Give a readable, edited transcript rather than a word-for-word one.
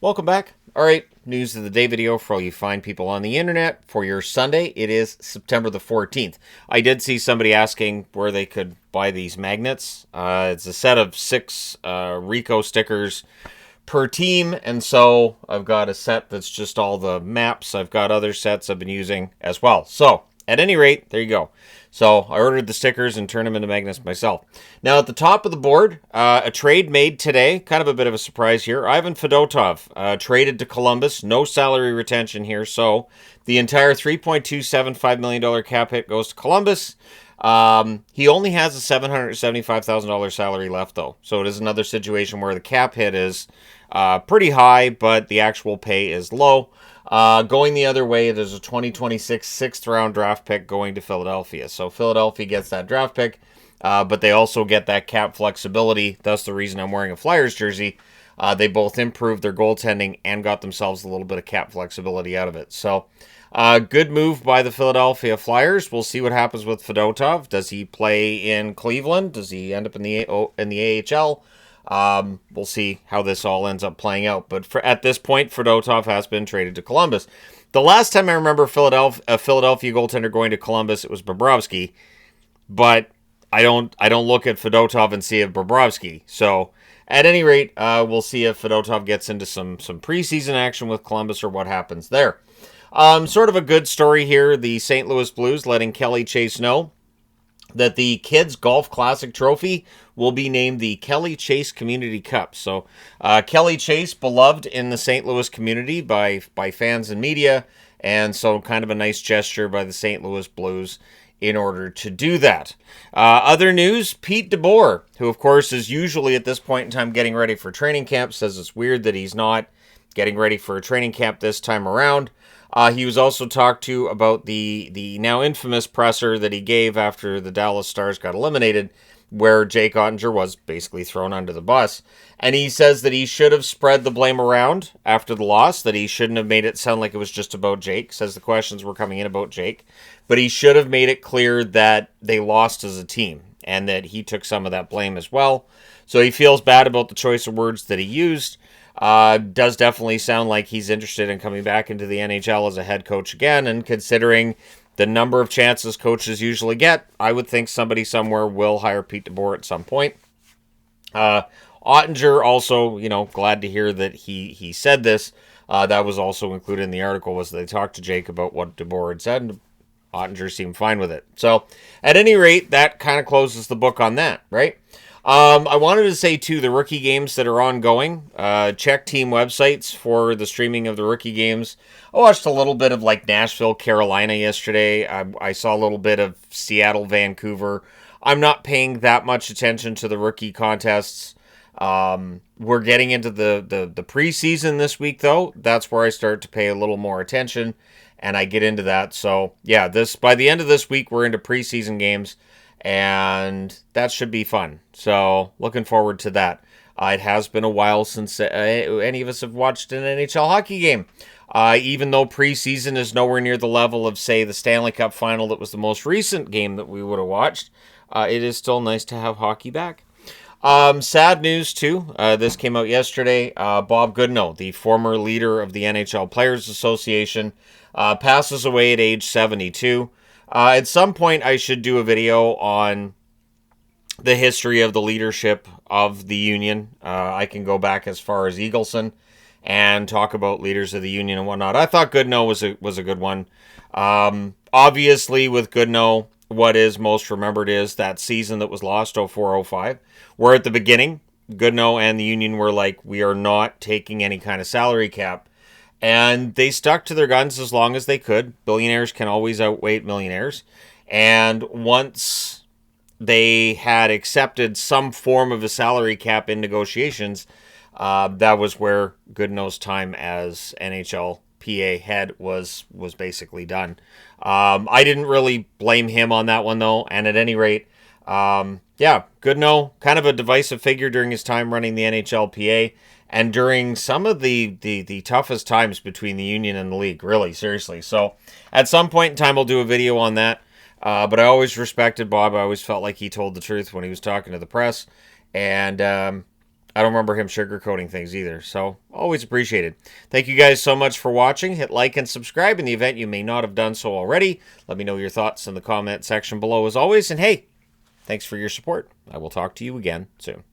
Welcome back. All right, news of the day video for all you fine people on the internet for your Sunday. It is September the 14th. I did see somebody asking where they could buy these magnets. It's a set of 6 Rico stickers per team, and so I've got a set that's just all the maps. I've got other sets I've been using as well. So, at any rate, there you go. So, I ordered the stickers and turned them into magnets myself. Now, at the top of the board, a trade made today. Kind of a bit of a surprise here. Ivan Fedotov traded to Columbus. No salary retention here. So, the entire $3.275 million cap hit goes to Columbus. He only has a $775,000 salary left, though. So, it is another situation where the cap hit is pretty high, but the actual pay is low. Going the other way, there's a 2026 6th-round draft pick going to Philadelphia. So Philadelphia gets that draft pick, but they also get that cap flexibility. That's the reason I'm wearing a Flyers jersey. They both improved their goaltending and got themselves a little bit of cap flexibility out of it. So, good move by the Philadelphia Flyers. We'll see what happens with Fedotov. Does he play in Cleveland? Does he end up in the AHL? We'll see how this all ends up playing out. But at this point, Fedotov has been traded to Columbus. The last time I remember a Philadelphia goaltender going to Columbus, it was Bobrovsky. But I don't look at Fedotov and see a Bobrovsky. So at any rate, we'll see if Fedotov gets into some preseason action with Columbus or what happens there. Sort of a good story here. The St. Louis Blues letting Kelly Chase know that the Kids Golf Classic Trophy will be named the Kelly Chase Community Cup. So, Kelly Chase, beloved in the St. Louis community by fans and media, and so kind of a nice gesture by the St. Louis Blues in order to do that. Other news, Pete DeBoer, who of course is usually at this point in time getting ready for training camp, says it's weird that he's not getting ready for a training camp this time around. He was also talked to about the now infamous presser that he gave after the Dallas Stars got eliminated, where Jake Ottinger was basically thrown under the bus. And he says that he should have spread the blame around after the loss, that he shouldn't have made it sound like it was just about Jake, says the questions were coming in about Jake. But he should have made it clear that they lost as a team and that he took some of that blame as well. So he feels bad about the choice of words that he used. Does definitely sound like he's interested in coming back into the NHL as a head coach again, and considering the number of chances coaches usually get, I would think somebody somewhere will hire Pete DeBoer at some point. Ottinger also, glad to hear that he said this. That was also included in the article, was they talked to Jake about what DeBoer had said, and Ottinger seemed fine with it. So, at any rate, that kind of closes the book on that, right? I wanted to say, too, the rookie games that are ongoing. Check team websites for the streaming of the rookie games. I watched a little bit of, Nashville, Carolina yesterday. I saw a little bit of Seattle, Vancouver. I'm not paying that much attention to the rookie contests. We're getting into the preseason this week, though. That's where I start to pay a little more attention, and I get into that. So, yeah, by the end of this week, we're into preseason games. And that should be fun. So, looking forward to that. It has been a while since any of us have watched an NHL hockey game. Even though preseason is nowhere near the level of, say, the Stanley Cup final that was the most recent game that we would have watched, it is still nice to have hockey back. Sad news, too. This came out yesterday. Bob Goodenow, the former leader of the NHL Players Association, passes away at age 72. At some point, I should do a video on the history of the leadership of the union. I can go back as far as Eagleson and talk about leaders of the union and whatnot. I thought Goodenow was a good one. Obviously, with Goodenow, what is most remembered is that season that was lost, 04-05, where at the beginning, Goodenow and the union were like, we are not taking any kind of salary cap. And they stuck to their guns as long as they could. Billionaires can always outweigh millionaires. And once they had accepted some form of a salary cap in negotiations, that was where Goodenow's time as NHLPA head was basically done. I didn't really blame him on that one, though. And at any rate, Goodenow, kind of a divisive figure during his time running the NHLPA. And during some of the toughest times between the union and the league, really, seriously. So, at some point in time, I'll do a video on that. But I always respected Bob. I always felt like he told the truth when he was talking to the press. And I don't remember him sugarcoating things either. So, Always appreciated. Thank you guys so much for watching. Hit like and subscribe in the event you may not have done so already. Let me know your thoughts in the comment section below as always. And hey, thanks for your support. I will talk to you again soon.